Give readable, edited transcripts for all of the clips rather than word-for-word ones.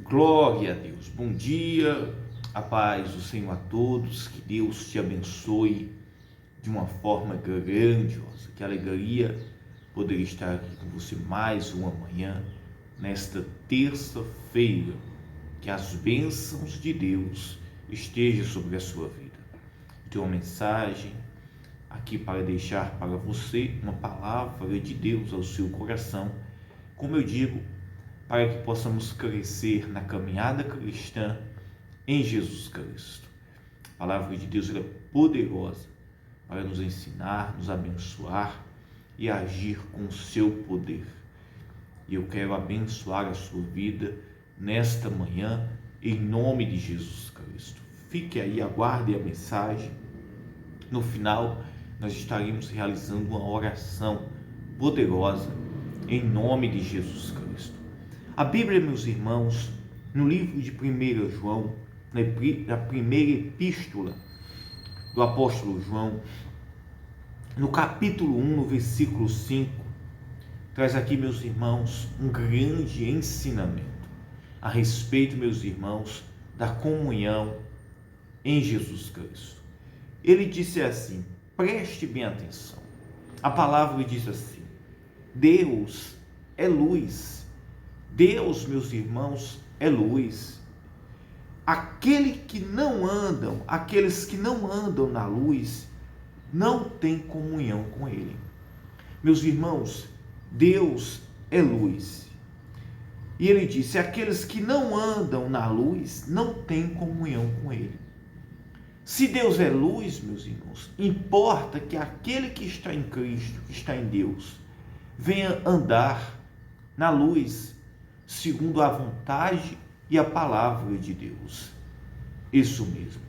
Glória a Deus. Bom dia, a paz do Senhor a todos, que Deus te abençoe de uma forma grandiosa. Que alegria poder estar aqui com você mais uma manhã, nesta terça-feira. Que as bênçãos de Deus estejam sobre a sua vida. Tenho uma mensagem aqui para deixar para você, uma palavra de Deus ao seu coração. Como eu digo, para que possamos crescer na caminhada cristã em Jesus Cristo. A palavra de Deus é poderosa para nos ensinar, nos abençoar e agir com o seu poder. E eu quero abençoar a sua vida nesta manhã, em nome de Jesus Cristo. Fique aí, aguarde a mensagem. No final, nós estaremos realizando uma oração poderosa em nome de Jesus Cristo. A Bíblia, meus irmãos, no livro de 1 João, na primeira epístola do apóstolo João, no capítulo 1, no versículo 5, traz aqui, meus irmãos, um grande ensinamento a respeito, meus irmãos, da comunhão em Jesus Cristo. Ele disse assim, preste bem atenção, a palavra diz assim, Deus é luz. Deus, meus irmãos, é luz. Aqueles que não andam na luz, não têm comunhão com Ele. Meus irmãos, Deus é luz. E Ele disse, aqueles que não andam na luz, não têm comunhão com Ele. Se Deus é luz, meus irmãos, importa que aquele que está em Cristo, que está em Deus, venha andar na luz, segundo a vontade e a palavra de Deus. Isso mesmo.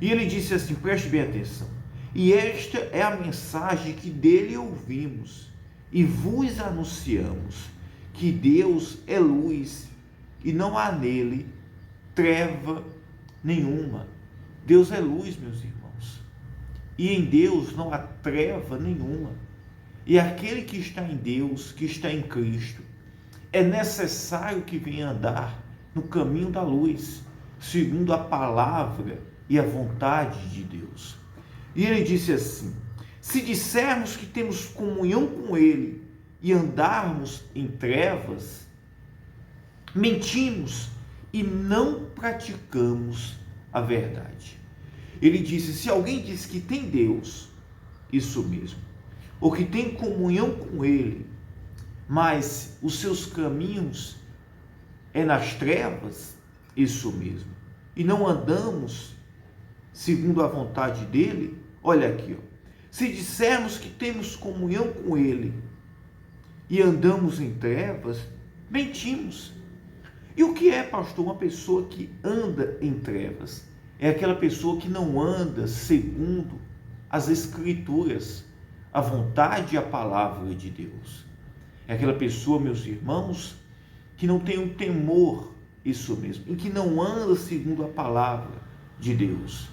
E ele disse assim, preste bem atenção. E esta é a mensagem que dele ouvimos e vos anunciamos, que Deus é luz e não há nele treva nenhuma. Deus é luz, meus irmãos. E em Deus não há treva nenhuma. E aquele que está em Deus, que está em Cristo, é necessário que venha andar no caminho da luz, segundo a palavra e a vontade de Deus. E ele disse assim, se dissermos que temos comunhão com Ele e andarmos em trevas, mentimos e não praticamos a verdade. Ele disse, se alguém diz que tem Deus, isso mesmo, ou que tem comunhão com Ele, mas os seus caminhos é nas trevas, isso mesmo, e não andamos segundo a vontade dele, olha aqui, se dissermos que temos comunhão com ele e andamos em trevas, mentimos. E o que é, pastor, uma pessoa que anda em trevas? É aquela pessoa que não anda segundo as Escrituras, a vontade e a palavra de Deus. É aquela pessoa, meus irmãos, que não tem um temor, isso mesmo, e que não anda segundo a palavra de Deus.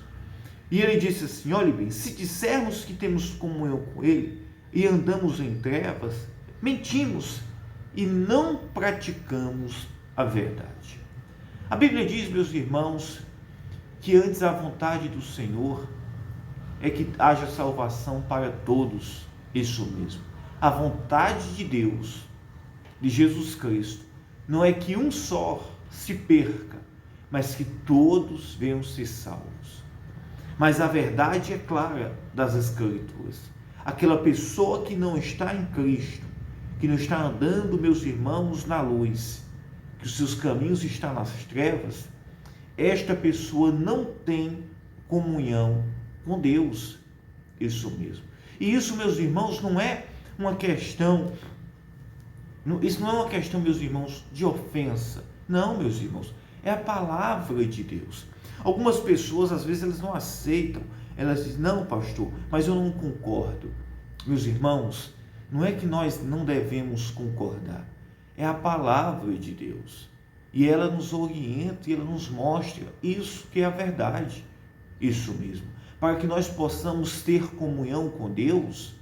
E ele disse assim, olhe bem, se dissermos que temos comunhão com Ele e andamos em trevas, mentimos e não praticamos a verdade. A Bíblia diz, meus irmãos, que antes a vontade do Senhor é que haja salvação para todos, isso mesmo. A vontade de Deus, de Jesus Cristo, não é que um só se perca, mas que todos venham ser salvos. Mas a verdade é clara das Escrituras. Aquela pessoa que não está em Cristo, que não está andando, meus irmãos, na luz, que os seus caminhos estão nas trevas, esta pessoa não tem comunhão com Deus. Isso mesmo. E isso, meus irmãos, não é uma questão, isso não é uma questão, meus irmãos, de ofensa. Não, meus irmãos, é a palavra de Deus. Algumas pessoas, às vezes, elas não aceitam. Elas dizem, não, pastor, mas eu não concordo. Meus irmãos, não é que nós não devemos concordar. É a palavra de Deus. E ela nos orienta e ela nos mostra isso que é a verdade. Isso mesmo. Para que nós possamos ter comunhão com Deus,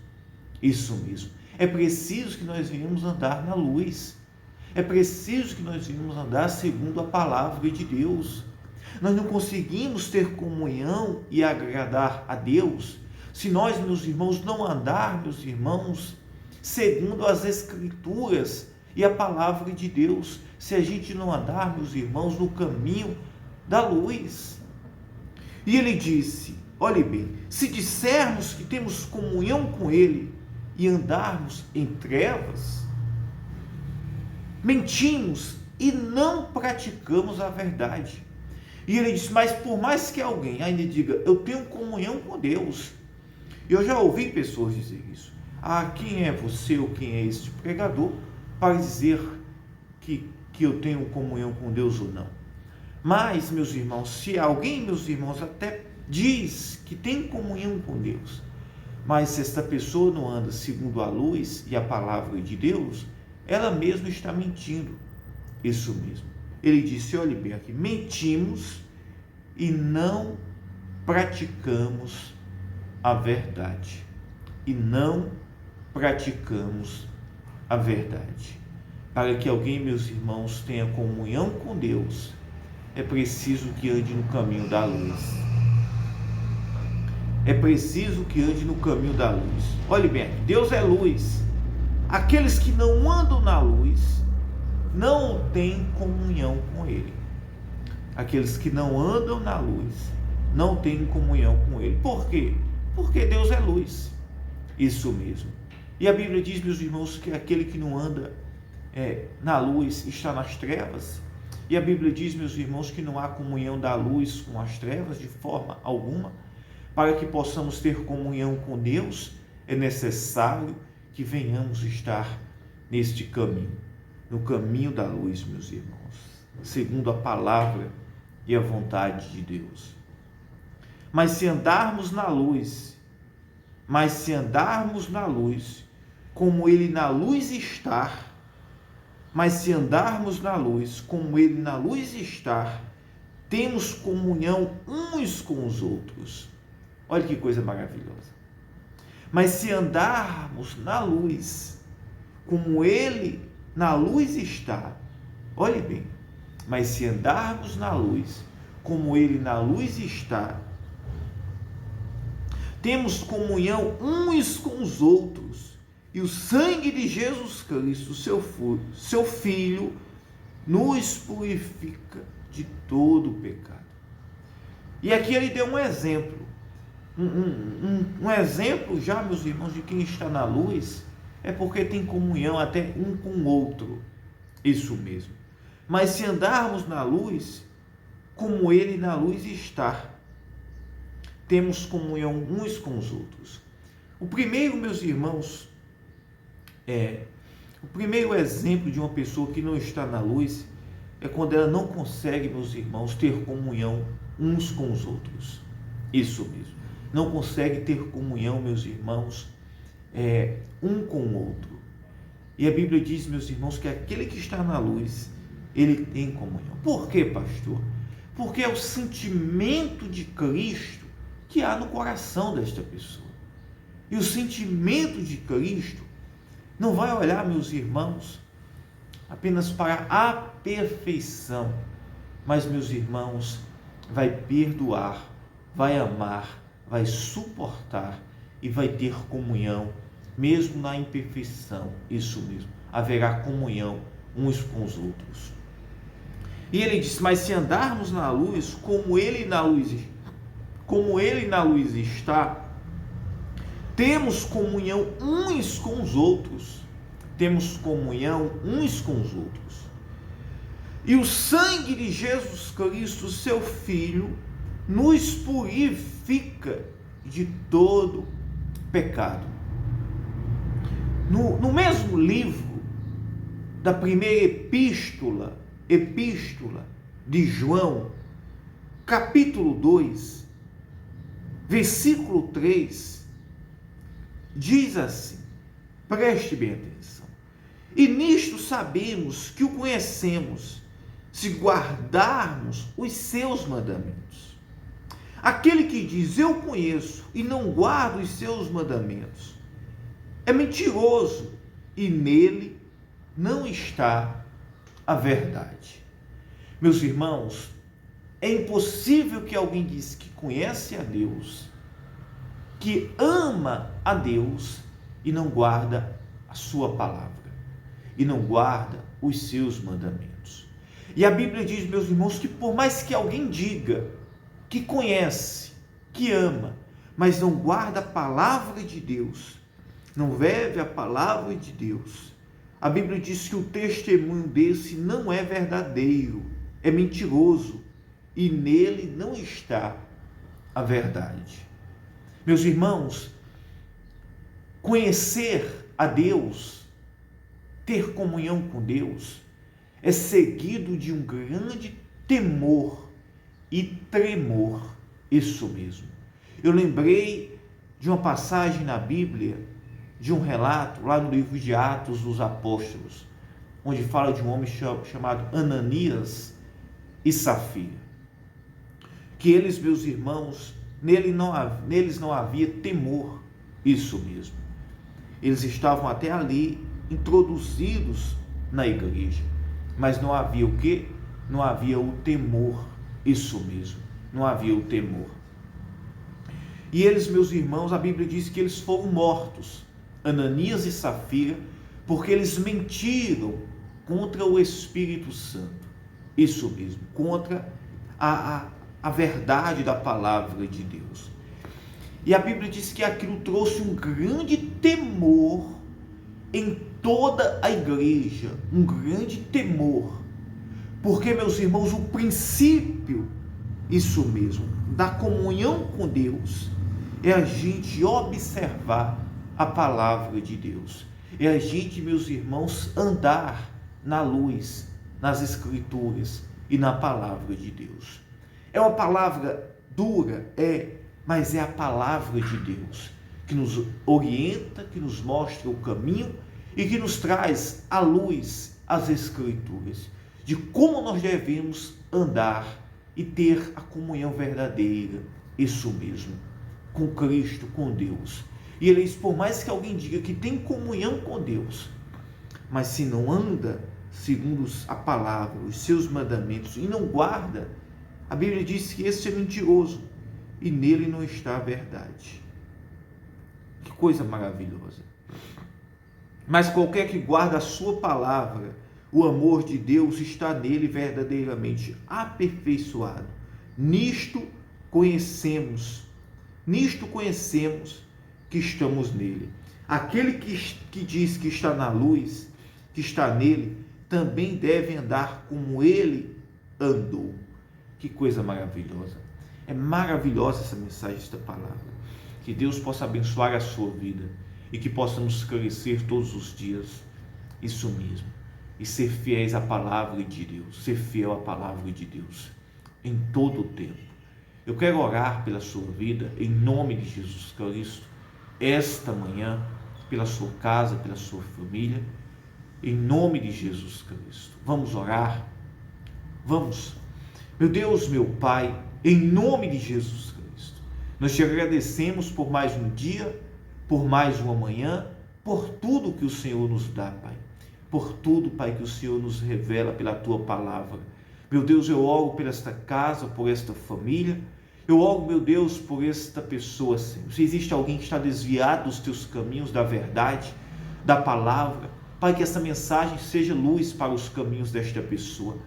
isso mesmo. É preciso que nós venhamos andar na luz. É preciso que nós venhamos andar segundo a palavra de Deus. Nós não conseguimos ter comunhão e agradar a Deus se nós, meus irmãos, não andar, meus irmãos, segundo as Escrituras e a palavra de Deus, se a gente não andar, meus irmãos, no caminho da luz. E ele disse, olhe bem, se dissermos que temos comunhão com ele e andarmos em trevas, mentimos e não praticamos a verdade. E ele disse, mas por mais que alguém ainda diga, eu tenho comunhão com Deus, eu já ouvi pessoas dizer isso. Quem é você ou quem é este pregador para dizer que eu tenho comunhão com Deus ou não? Mas, meus irmãos, se alguém, meus irmãos, até diz que tem comunhão com Deus, mas se esta pessoa não anda segundo a luz e a palavra de Deus, ela mesma está mentindo. Isso mesmo. Ele disse, olhe bem aqui, mentimos e não praticamos a verdade. E não praticamos a verdade. Para que alguém, meus irmãos, tenha comunhão com Deus, é preciso que ande no caminho da luz. É preciso que ande no caminho da luz. Olhe bem, Deus é luz. Aqueles que não andam na luz não têm comunhão com Ele. Aqueles que não andam na luz não têm comunhão com Ele. Por quê? Porque Deus é luz. Isso mesmo. E a Bíblia diz, meus irmãos, que aquele que não anda na luz está nas trevas. E a Bíblia diz, meus irmãos, que não há comunhão da luz com as trevas de forma alguma. Para que possamos ter comunhão com Deus, é necessário que venhamos estar neste caminho, no caminho da luz, meus irmãos, segundo a palavra e a vontade de Deus. Mas se andarmos na luz, como Ele na luz está, temos comunhão uns com os outros. Olha que coisa maravilhosa. Mas se andarmos na luz, como Ele na luz está, olhe bem, mas se andarmos na luz, como Ele na luz está, temos comunhão uns com os outros, e o sangue de Jesus Cristo, seu Filho, nos purifica de todo o pecado. E aqui ele deu um exemplo. Um exemplo já, meus irmãos, de quem está na luz, é porque tem comunhão até um com o outro. Isso mesmo. Mas se andarmos na luz, como Ele na luz está, temos comunhão uns com os outros. O primeiro, meus irmãos, o primeiro exemplo de uma pessoa que não está na luz é quando ela não consegue, meus irmãos, ter comunhão uns com os outros. Isso mesmo. Não consegue ter comunhão, meus irmãos, um com o outro. E a Bíblia diz, meus irmãos, que aquele que está na luz, ele tem comunhão. Por quê, pastor? Porque é o sentimento de Cristo que há no coração desta pessoa. E o sentimento de Cristo não vai olhar, meus irmãos, apenas para a perfeição, mas, meus irmãos, vai perdoar, vai amar, vai suportar e vai ter comunhão, mesmo na imperfeição. Isso mesmo, haverá comunhão uns com os outros. E ele diz, mas se andarmos na luz, como ele na luz está, temos comunhão uns com os outros. E o sangue de Jesus Cristo, seu Filho, nos purifica de todo pecado. No mesmo livro da primeira epístola de João, capítulo 2, versículo 3, diz assim, preste bem atenção, e nisto sabemos que o conhecemos, se guardarmos os seus mandamentos. Aquele que diz, eu conheço, e não guarda os seus mandamentos, é mentiroso, e nele não está a verdade. Meus irmãos, é impossível que alguém diz que conhece a Deus, que ama a Deus e não guarda a sua palavra, e não guarda os seus mandamentos. E a Bíblia diz, meus irmãos, que por mais que alguém diga que conhece, que ama, mas não guarda a palavra de Deus, não vive a palavra de Deus, a Bíblia diz que o testemunho desse não é verdadeiro, é mentiroso, e nele não está a verdade. Meus irmãos, conhecer a Deus, ter comunhão com Deus, é seguido de um grande temor e tremor, isso mesmo. Eu lembrei de uma passagem na Bíblia, de um relato lá no livro de Atos dos Apóstolos, onde fala de um homem chamado Ananias e Safira, que eles, meus irmãos, neles não havia temor, isso mesmo. Eles estavam até ali introduzidos na igreja, mas não havia o quê? Não havia o temor, isso mesmo, não havia o temor. E eles, meus irmãos, a Bíblia diz que eles foram mortos, Ananias e Safira, porque eles mentiram contra o Espírito Santo, isso mesmo, contra a verdade da palavra de Deus. E a Bíblia diz que aquilo trouxe um grande temor em toda a igreja, um grande temor, porque, meus irmãos, o princípio, isso mesmo, da comunhão com Deus, é a gente observar a palavra de Deus, é a gente, meus irmãos, andar na luz, nas Escrituras e na palavra de Deus. É uma palavra dura, mas é a palavra de Deus que nos orienta, que nos mostra o caminho e que nos traz à luz as Escrituras, de como nós devemos andar e ter a comunhão verdadeira, isso mesmo, com Cristo, com Deus. E ele diz, por mais que alguém diga que tem comunhão com Deus, mas se não anda segundo a palavra, os seus mandamentos, e não guarda, a Bíblia diz que esse é mentiroso, e nele não está a verdade. Que coisa maravilhosa. Mas qualquer que guarda a sua palavra, o amor de Deus está nele verdadeiramente aperfeiçoado. Nisto conhecemos que estamos nele. Aquele que diz que está na luz, que está nele, também deve andar como ele andou. Que coisa maravilhosa. É maravilhosa essa mensagem, esta palavra. Que Deus possa abençoar a sua vida e que possamos crescer todos os dias. Isso mesmo. E ser fiéis à palavra de Deus. Ser fiel à palavra de Deus em todo o tempo. Eu quero orar pela sua vida em nome de Jesus Cristo. Esta manhã, pela sua casa, pela sua família, em nome de Jesus Cristo. Vamos orar? Vamos. Meu Deus, meu Pai, em nome de Jesus Cristo, nós te agradecemos por mais um dia, por mais uma manhã, por tudo que o Senhor nos dá, Pai. Por tudo, Pai, que o Senhor nos revela pela Tua palavra. Meu Deus, eu oro por esta casa, por esta família. Eu oro, meu Deus, por esta pessoa, Senhor. Se existe alguém que está desviado dos Teus caminhos, da verdade, da palavra, Pai, que essa mensagem seja luz para os caminhos desta pessoa.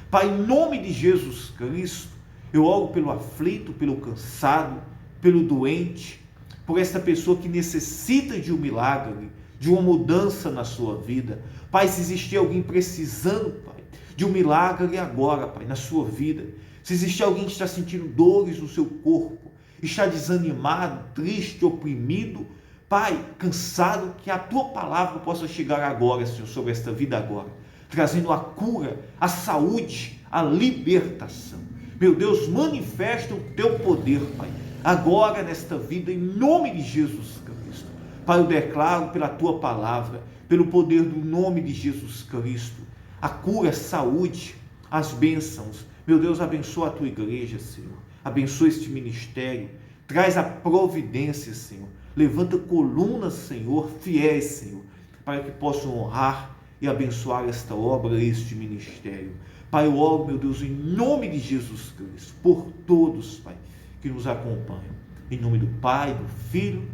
Pai, em nome de Jesus Cristo, eu oro pelo aflito, pelo cansado, pelo doente, por esta pessoa que necessita de um milagre, de uma mudança na sua vida. Pai, se existir alguém precisando, Pai, de um milagre agora, Pai, na sua vida. Se existir alguém que está sentindo dores no seu corpo, está desanimado, triste, oprimido, Pai, cansado, que a Tua palavra possa chegar agora, Senhor, sobre esta vida agora, trazendo a cura, a saúde, a libertação. Meu Deus, manifesta o Teu poder, Pai, agora nesta vida, em nome de Jesus Cristo. Pai, eu declaro pela Tua palavra, pelo poder do nome de Jesus Cristo, a cura, a saúde, as bênçãos. Meu Deus, abençoa a Tua igreja, Senhor. Abençoa este ministério. Traz a providência, Senhor. Levanta colunas, Senhor, fiéis, Senhor, para que possam honrar e abençoar esta obra, este ministério. Pai, eu oro, meu Deus, em nome de Jesus Cristo, por todos, Pai, que nos acompanham. Em nome do Pai, do Filho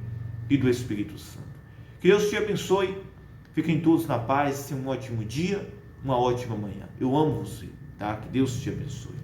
e do Espírito Santo. Que Deus te abençoe. Fiquem todos na paz. Tenham um ótimo dia, uma ótima manhã. Eu amo você, tá? Que Deus te abençoe.